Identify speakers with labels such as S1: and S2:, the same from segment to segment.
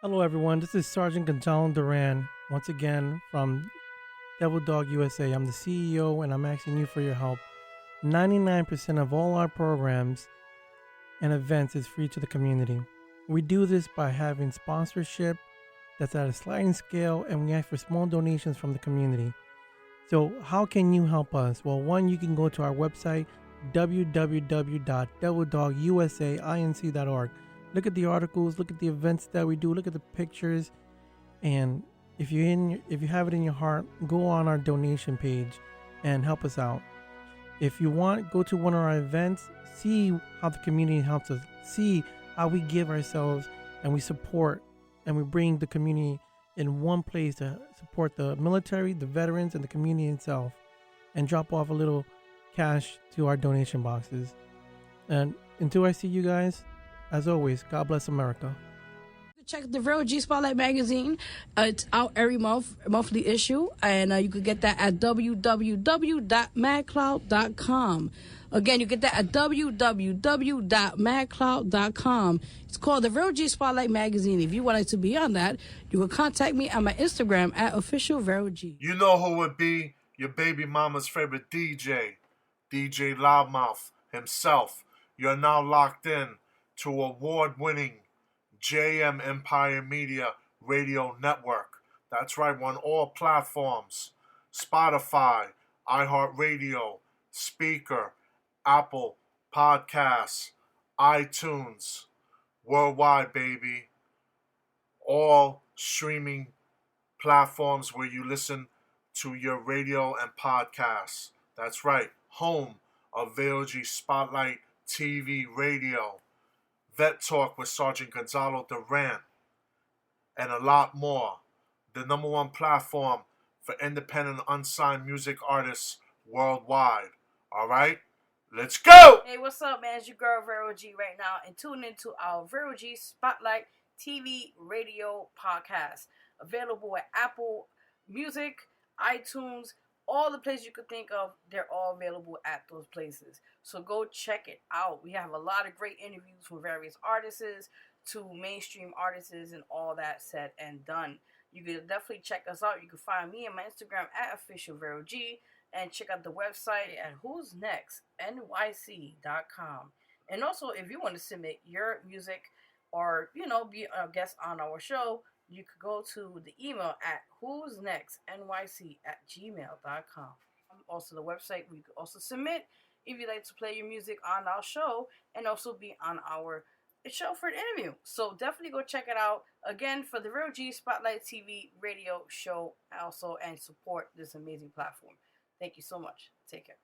S1: Hello, everyone. This is Sergeant Gonzalo Duran, once again from Devil Dog USA. I'm the CEO, and I'm asking you for your help. 99% of all our programs and events is free to the community. We do this by having sponsorship that's at a sliding scale, and we ask for small donations from the community. So how can you help us? Well, one, you can go to our website, www.devildogusai.org. Look at the articles, look at the events that we do, look at the pictures, and if you have it in your heart, go on our donation page and help us out. If you want, go to one of our events, see how the community helps us, see how we give ourselves and we support and we bring the community in one place to support the military, the veterans, and the community itself, and drop off a little cash to our donation boxes. And until I see you guys, as always, God bless America.
S2: Check the Real G Spotlight magazine. It's out every monthly issue, and you can get that at www.madcloud.com. Again, you get that at www.madcloud.com. It's called the Real G Spotlight magazine. If you wanted to be on that, you can contact me on my Instagram at officialverog.
S3: You know who would be your baby mama's favorite DJ, DJ Loudmouth himself. You're now locked in to award-winning JM Empire Media Radio Network. That's right, on all platforms. Spotify, iHeartRadio, Speaker, Apple Podcasts, iTunes, worldwide, baby. All streaming platforms where you listen to your radio and podcasts. That's right, home of VOG Spotlight TV Radio. Vet Talk with Sergeant Gonzalo Duran, and a lot more. The #1 platform for independent unsigned music artists worldwide. All right, let's go!
S4: Hey, what's up, man? It's your girl Vero G right now, and tune into our Vero G Spotlight TV Radio podcast. Available at Apple Music, iTunes, all the places you could think of, they're all available at those places. So go check it out. We have a lot of great interviews from various artists to mainstream artists and all that said and done. You can definitely check us out. You can find me on my Instagram at officialverog, and check out the website at WhosNextNYC.com. And also, if you want to submit your music or, be a guest on our show, you could go to the email at WhosNextNYC@gmail.com. Also, the website where you could also submit if you'd like to play your music on our show and also be on our show for an interview. So definitely go check it out. Again, for the Real G Spotlight TV radio show also, and support this amazing platform. Thank you so much. Take care.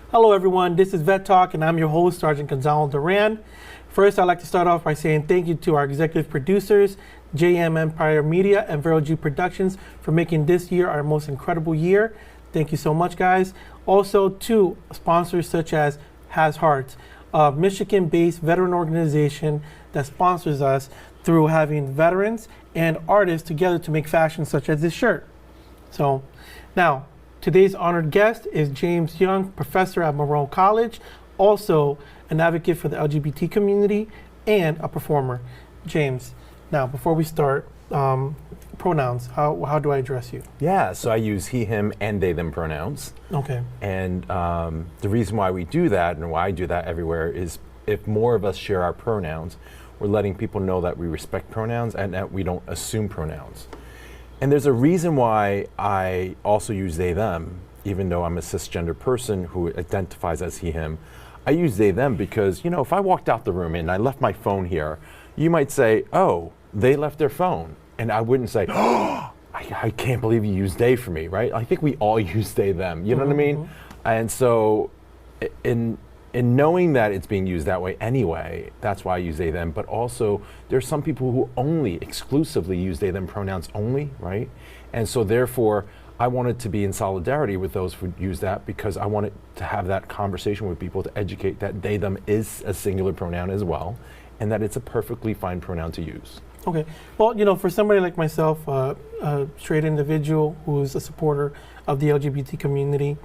S1: Hello, everyone. This is Vet Talk, and I'm your host, Sergeant Gonzalo Duran. First, I'd like to start off by saying thank you to our executive producers, JM Empire Media and Vero G Productions, for making this year our most incredible year. Thank you so much, guys. Also, to sponsors such as Has Hearts, a Michigan-based veteran organization that sponsors us through having veterans and artists together to make fashion such as this shirt. So, now, today's honored guest is James Young, professor at Murillo College, also an advocate for the LGBT community and a performer. James, now before we start, pronouns, how do I address you?
S5: Yeah, so I use he, him, and they, them pronouns.
S1: Okay.
S5: And the reason why we do that and why I do that everywhere is if more of us share our pronouns, we're letting people know that we respect pronouns and that we don't assume pronouns. And there's a reason why I also use they, them, even though I'm a cisgender person who identifies as he, him. I use they, them because, if I walked out the room and I left my phone here, you might say, oh, they left their phone. And I wouldn't say, oh, I can't believe you used they for me, right? I think we all use they, them, you know what I mean? And so in knowing that it's being used that way anyway, that's why I use they, them. But also, there's some people who only exclusively use they, them pronouns only, right? And so therefore, I wanted to be in solidarity with those who use that because I wanted to have that conversation with people to educate that they, them is a singular pronoun as well, and that it's a perfectly fine pronoun to use.
S1: Okay. Well, for somebody like myself, a straight individual who's a supporter of the LGBT community,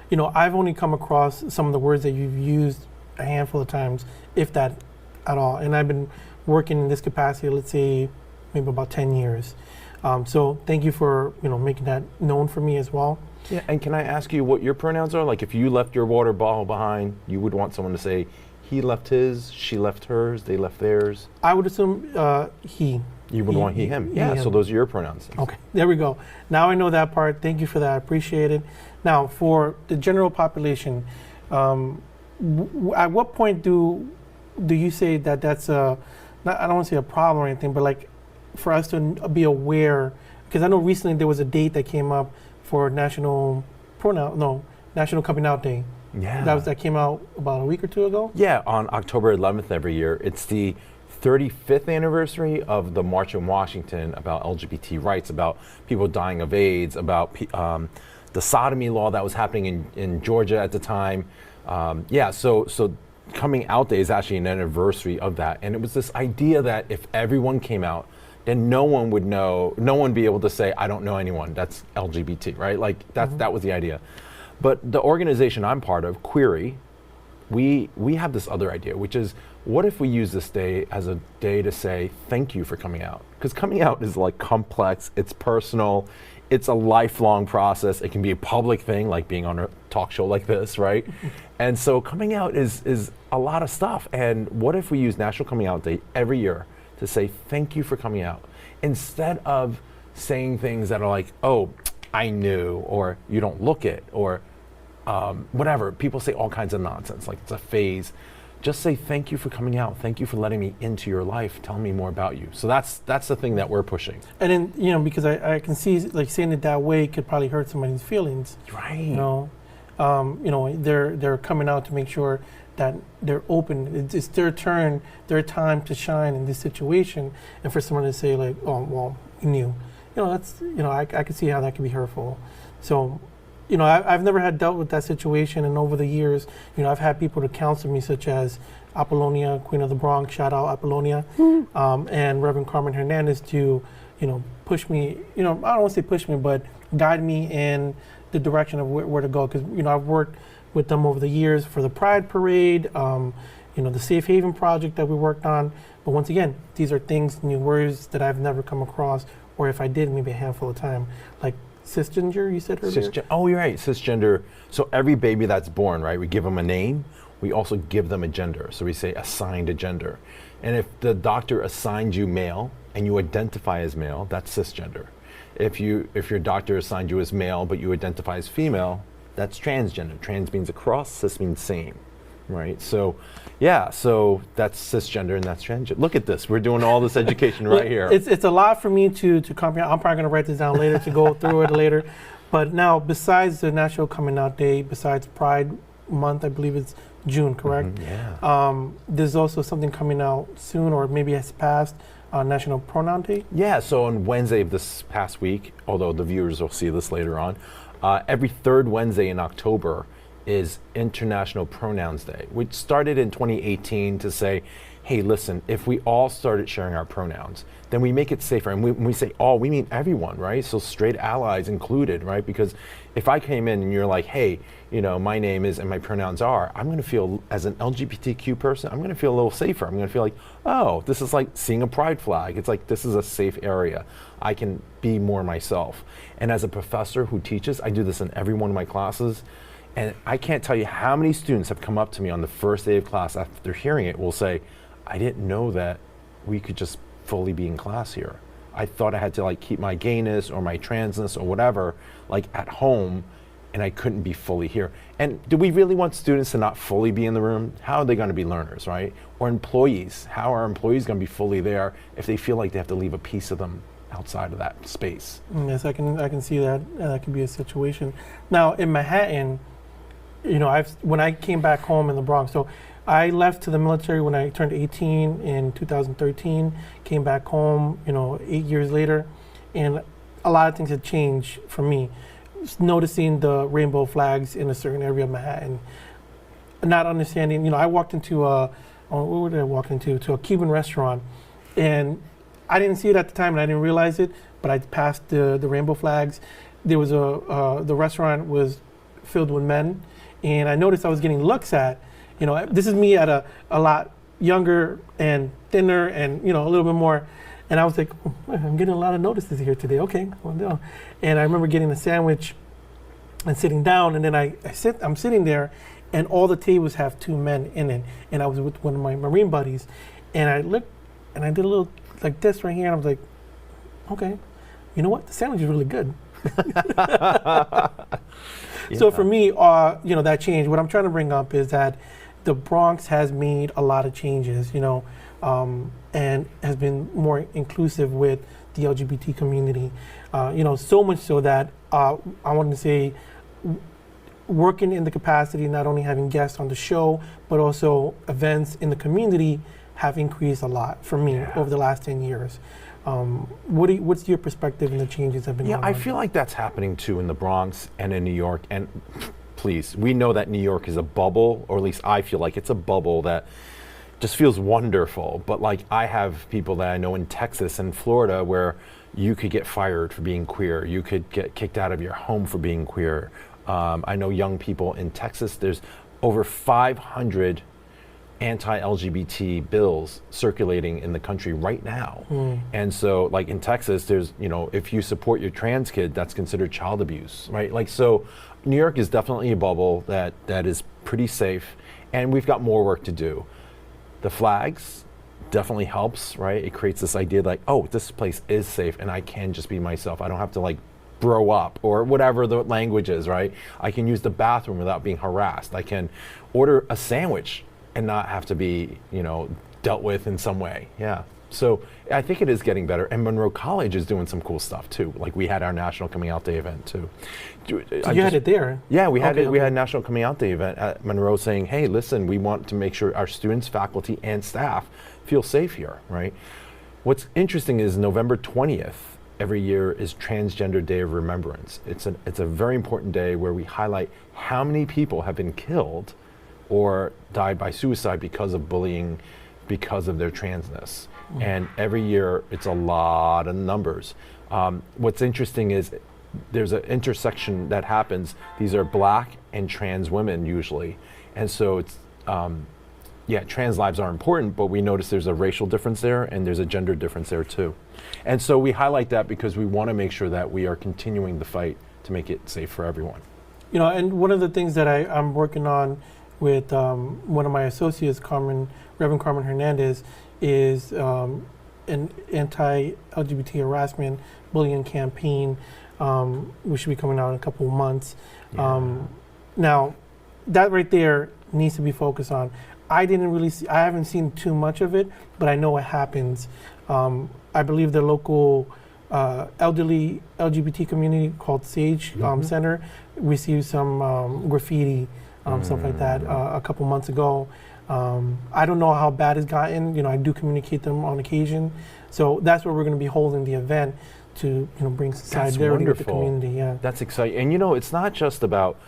S1: I've only come across some of the words that you've used a handful of times, if that at all. And I've been working in this capacity, let's say, maybe about 10 years. So thank you for making that known for me as well.
S5: Yeah, and can I ask you what your pronouns are? Like if you left your water bottle behind, you would want someone to say, he left his, she left hers, they left theirs?
S1: I would assume he.
S5: You would want he, him. Yeah, so those are your pronouns.
S1: Okay, there we go. Now I know that part. Thank you for that. I appreciate it. Now, for the general population, at what point do you say that that's I don't want to say a problem or anything, but like for us to be aware, because I know recently there was a date that came up for National Coming Out Day.
S5: Yeah.
S1: That came out about a week or two ago?
S5: Yeah, on October 11th every year. It's the 35th anniversary of the March in Washington about LGBT rights, about people dying of AIDS, about the sodomy law that was happening in Georgia at the time. So Coming Out Day is actually an anniversary of that. And it was this idea that if everyone came out, then no one would be able to say, I don't know anyone that's LGBT, right? Like that was the idea. But the organization I'm part of, Query, we have this other idea, which is, what if we use this day as a day to say thank you for coming out? Because coming out is like complex, it's personal, it's a lifelong process. It can be a public thing, like being on a talk show like this, right? And so coming out is a lot of stuff. And what if we use National Coming Out Day every year to say thank you for coming out, instead of saying things that are like, oh, I knew, or you don't look it, or whatever. People say all kinds of nonsense, like it's a phase. Just say thank you for coming out. Thank you for letting me into your life. Tell me more about you. So that's the thing that we're pushing. And
S1: then because I can see like saying it that way could probably hurt somebody's feelings.
S5: Right.
S1: They're coming out to make sure that they're open. It's their turn, their time to shine in this situation, and for someone to say like, oh well, you knew. I could see how that could be hurtful. So. I've never had dealt with that situation, and over the years, I've had people to counsel me, such as Apollonia, Queen of the Bronx, shout out Apollonia, and Reverend Carmen Hernandez to, push me, I don't want to say push me, but guide me in the direction of where to go. Because, I've worked with them over the years for the Pride Parade, the Safe Haven project that we worked on. But once again, these are things, new words that I've never come across, or if I did, maybe a handful of time, like cisgender, you said earlier?
S5: Oh, you're right, cisgender. So every baby that's born, right, we give them a name, we also give them a gender. So we say assigned a gender. And if the doctor assigned you male and you identify as male, that's cisgender. If your doctor assigned you as male but you identify as female, that's transgender. Trans means across, cis means same, right? So that's cisgender and that's transgender. Look at this, we're doing all this education right here.
S1: It's a lot for me to comprehend. I'm probably going to write this down later to go through it later. But now, besides the National Coming Out Day, besides Pride Month, I believe it's June, correct?
S5: Yeah.
S1: There's also something coming out soon, or maybe has passed, National Pronoun Day?
S5: Yeah, so on Wednesday of this past week, although the viewers will see this later on, every third Wednesday in October is International Pronouns Day, which started in 2018 to say, hey, listen, if we all started sharing our pronouns, then we make it safer. And when we say all, we mean everyone, right? So straight allies included, right? Because if I came in and you're like, hey, my name is and my pronouns are, I'm going to feel, as an LGBTQ person, I'm going to feel a little safer. I'm going to feel like, oh, this is like seeing a pride flag. It's like, this is a safe area. I can be more myself. And as a professor who teaches, I do this in every one of my classes. And I can't tell you how many students have come up to me on the first day of class after hearing it will say, I didn't know that we could just fully be in class here. I thought I had to like keep my gayness or my transness or whatever like at home, and I couldn't be fully here. And do we really want students to not fully be in the room? How are they going to be learners, right? Or employees, how are employees going to be fully there if they feel like they have to leave a piece of them outside of that space?
S1: Yes, I can see that. That could be a situation. Now in Manhattan, when I came back home in the Bronx, so I left to the military when I turned 18 in 2013, came back home, 8 years later, and a lot of things had changed for me. Just noticing the rainbow flags in a certain area of Manhattan, not understanding, I walked into where did I walk into? To a Cuban restaurant, and I didn't see it at the time and I didn't realize it, but I passed the rainbow flags. There was the restaurant was filled with men, and I noticed I was getting looks at. This is me at a lot younger and thinner and, a little bit more And I was like, oh, I'm getting a lot of notices here today. Okay, well, no. And I remember getting a sandwich and sitting down, and then I'm sitting there, and all the tables have 2 men in it. And I was with one of my Marine buddies, and I looked, and I did a little like this right here, and I was like, okay, you know what? The sandwich is really good. So for me, that change, what I'm trying to bring up is that the Bronx has made a lot of changes, and has been more inclusive with the LGBT community. So much so that I wanted to say, working in the capacity, not only having guests on the show, but also events in the community have increased a lot for me over the last 10 years. What's your perspective in the changes that have been going on?
S5: I feel like that's happening too in the Bronx and in New York. And please, we know that New York is a bubble, or at least I feel like it's a bubble that just feels wonderful. But like, I have people that I know in Texas and Florida where you could get fired for being queer. You could get kicked out of your home for being queer. I know young people in Texas, there's over 500 anti-LGBT bills circulating in the country right now. And so like in Texas, there's, if you support your trans kid, that's considered child abuse, right? Like, so New York is definitely a bubble that is pretty safe, and we've got more work to do. The flags definitely helps, right? It creates this idea like, oh, this place is safe and I can just be myself. I don't have to like bro up or whatever the language is, right? I can use the bathroom without being harassed. I can order a sandwich and not have to be, dealt with in some way. Yeah. So I think it is getting better. And Monroe College is doing some cool stuff too. Like, we had our National Coming Out Day event too.
S1: So you had it there?
S5: Yeah, we had it. We had National Coming Out Day event at Monroe, saying, hey, listen, we want to make sure our students, faculty, and staff feel safe here, right? What's interesting is November 20th every year is Transgender Day of Remembrance. It's a very important day where we highlight how many people have been killed or died by suicide because of bullying, because of their transness. And every year it's a lot of numbers. What's interesting is there's an intersection that happens. These are Black and trans women usually. And so it's, trans lives are important, but we notice there's a racial difference there and there's a gender difference there too. And so we highlight that because we want to make sure that we are continuing the fight to make it safe for everyone.
S1: And one of the things that I'm working on with one of my associates, Reverend Carmen Hernandez, is an anti-LGBT harassment bullying campaign, which should be coming out in a couple of months. Now, that right there needs to be focused on. I haven't seen too much of it, but I know it happens. I believe the local elderly LGBT community called Sage Center received some graffiti, stuff like that, a couple months ago. I don't know how bad it's gotten. I do communicate them on occasion. So that's where we're going to be holding the event to bring solidarity with the community. Yeah,
S5: that's exciting. And it's not just about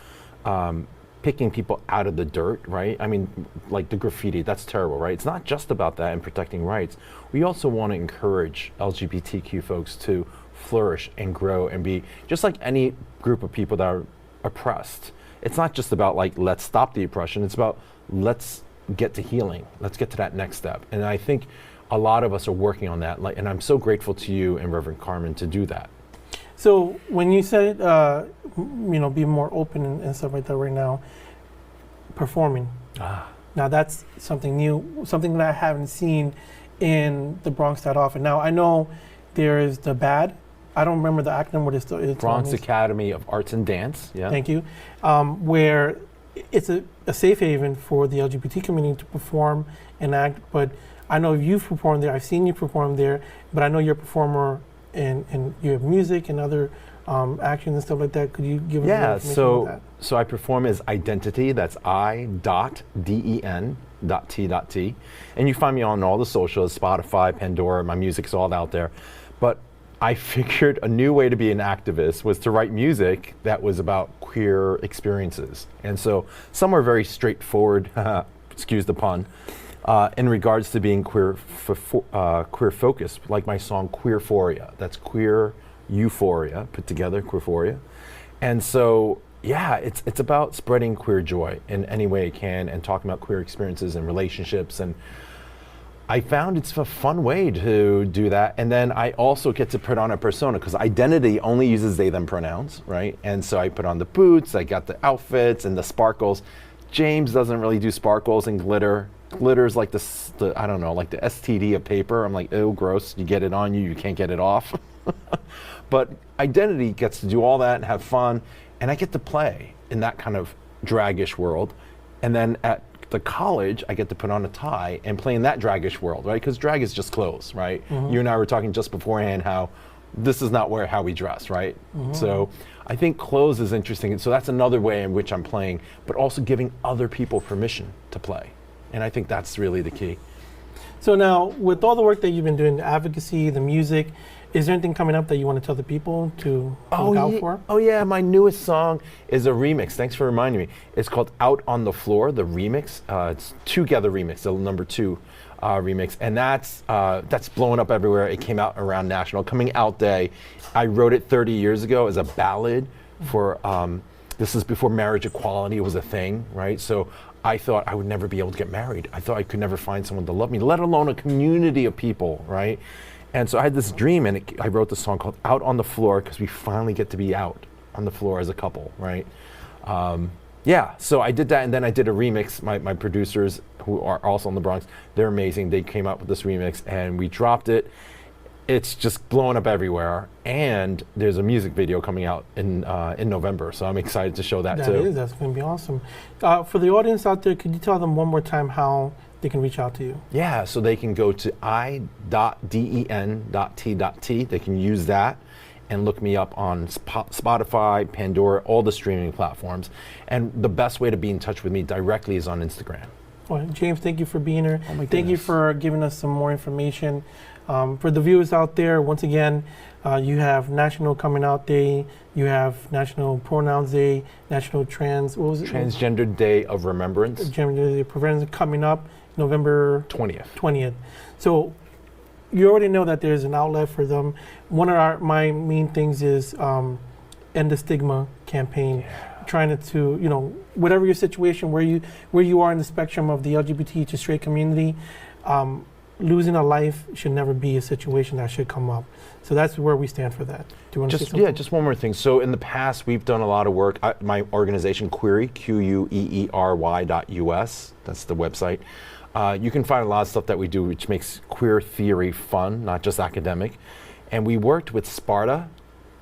S5: picking people out of the dirt, right? I mean, like the graffiti, that's terrible, right? It's not just about that and protecting rights. We also want to encourage LGBTQ folks to flourish and grow and be just like any group of people that are oppressed. It's not just about like, let's stop the oppression. It's about, let's get to healing. Let's get to that next step. And I think a lot of us are working on that. And I'm so grateful to you and Reverend Carmen to do that.
S1: So when you said, be more open and stuff like that right now, performing. Now that's something new, something that I haven't seen in the Bronx that often. Now I know there is the BAD. I don't remember the acronym. What it's
S5: Bronx Academy of Arts and Dance. Yeah.
S1: Thank you. Where it's a safe haven for the LGBT community to perform and act. But I know you've performed there. I've seen you perform there. But I know you're a performer and you have music and other actions and stuff like that. Could you give us more information about that?
S5: So I perform as I.Den.T.T. That's I.Den.T.T. And you find me on all the socials, Spotify, Pandora. My music's all out there. But I figured a new way to be an activist was to write music that was about queer experiences. And so some are very straightforward, excuse the pun, in regards to being queer focused, like my song Queerphoria. That's queer euphoria, put together, Queerphoria. And so, yeah, it's about spreading queer joy in any way it can and talking about queer experiences and relationships. And I found it's a fun way to do that. And then I also get to put on a persona because I.Den.T.T only uses they, them pronouns, right? And so I put on the boots, I got the outfits and the sparkles. James doesn't really do sparkles and glitter. Glitter's like the I don't know, like the STD of paper. I'm like, ew, gross. You get it on you, you can't get it off. But I.Den.T.T gets to do all that and have fun. And I get to play in that kind of dragish world. And then at the college, I get to put on a tie and play in that dragish world, right? Because drag is just clothes, right? You and I were talking just beforehand how this is not how we dress, right? So I think clothes is interesting. And so that's another way in which I'm playing, but also giving other people permission to play. And I think that's really the key.
S1: So now, with all the work that you've been doing, the advocacy, the music, is there anything coming up that you want to tell the people to look out for?
S5: Oh yeah, my newest song is a remix. Thanks for reminding me. It's called Out on the Floor, the remix. It's Together remix, the number 2 remix. And that's blowing up everywhere. It came out around National Coming Out Day. I wrote it 30 years ago as a ballad for, this is before marriage equality was a thing, right? So I thought I would never be able to get married. I thought I could never find someone to love me, let alone a community of people, right? And so I had this dream, and I wrote this song called Out on the Floor because we finally get to be out on the floor as a couple, right? Yeah, so I did that, and then I did a remix. My producers, who are also in the Bronx, they're amazing. They came up with this remix, and we dropped it. It's just blowing up everywhere, and there's a music video coming out in November, so I'm excited to show that too.
S1: That's going to be awesome. For the audience out there, could you tell them one more time how they can reach out to you?
S5: Yeah, so they can go to I.Den.T.T. They can use that and look me up on Spotify, Pandora, all the streaming platforms. And the best way to be in touch with me directly is on Instagram.
S1: Well, James, thank you for being here.
S5: Oh my
S1: thank you
S5: goodness.
S1: for giving us some more information. For the viewers out there, once again, you have National Coming Out Day, you have National Pronouns Day, National
S5: Transgender Day of Remembrance.
S1: Transgender Day of Remembrance coming up November
S5: 20th.
S1: So you already know that there's an outlet for them. One of my main things is End the Stigma campaign. Trying to, whatever your situation, where you are in the spectrum of the LGBT to straight community, losing a life should never be a situation that should come up. So that's where we stand for that. Do you want to say something?
S5: Just one more thing. So in the past, we've done a lot of work. My organization, Query, QUEERY.US, that's the website. You can find a lot of stuff that we do which makes queer theory fun, not just academic. And we worked with Sparta,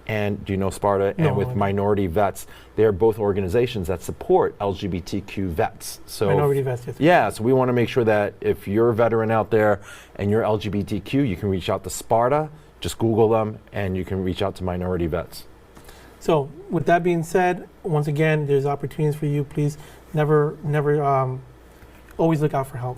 S5: and do you know Sparta?
S1: No,
S5: and with Minority Vets. They're both organizations that support LGBTQ vets. So
S1: Minority Vets, yes.
S5: Yeah, so we want to make sure that if you're a veteran out there and you're LGBTQ, you can reach out to Sparta, just Google them, and you can reach out to Minority Vets.
S1: So with that being said, once again, there's opportunities for you. Please never always look out for help.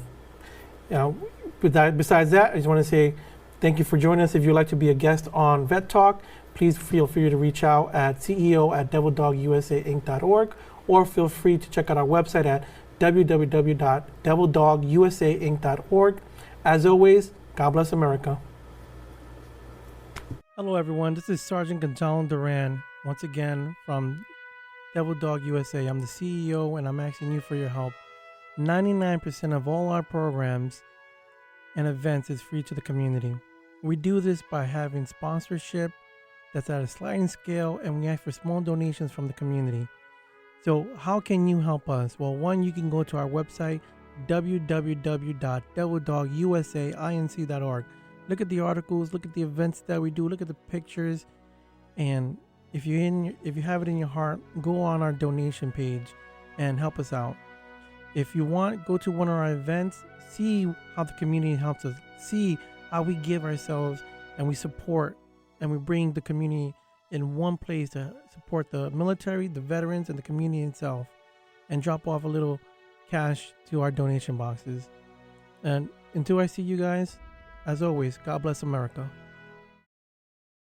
S1: Besides that, I just want to say thank you for joining us. If you'd like to be a guest on Vet Talk, please feel free to reach out at ceo@devildogusainc.org, or feel free to check out our website at www.devildogusainc.org. As always, God bless America. Hello everyone, this is Sergeant Gonzalo Duran, once again from Devil Dog USA. I'm the CEO and I'm asking you for your help. 99% of all our programs and events is free to the community. We do this by having sponsorship that's at a sliding scale, and we ask for small donations from the community. So how can you help us? Well, one, you can go to our website, www.devildogusainc.org. Look at the articles, look at the events that we do, look at the pictures, and if you have it in your heart, go on our donation page and help us out. If you want, go to one of our events, see how the community helps us, see how we give ourselves and we support and we bring the community in one place to support the military, the veterans, and the community itself, and drop off a little cash to our donation boxes. And until I see you guys, as always, God bless America.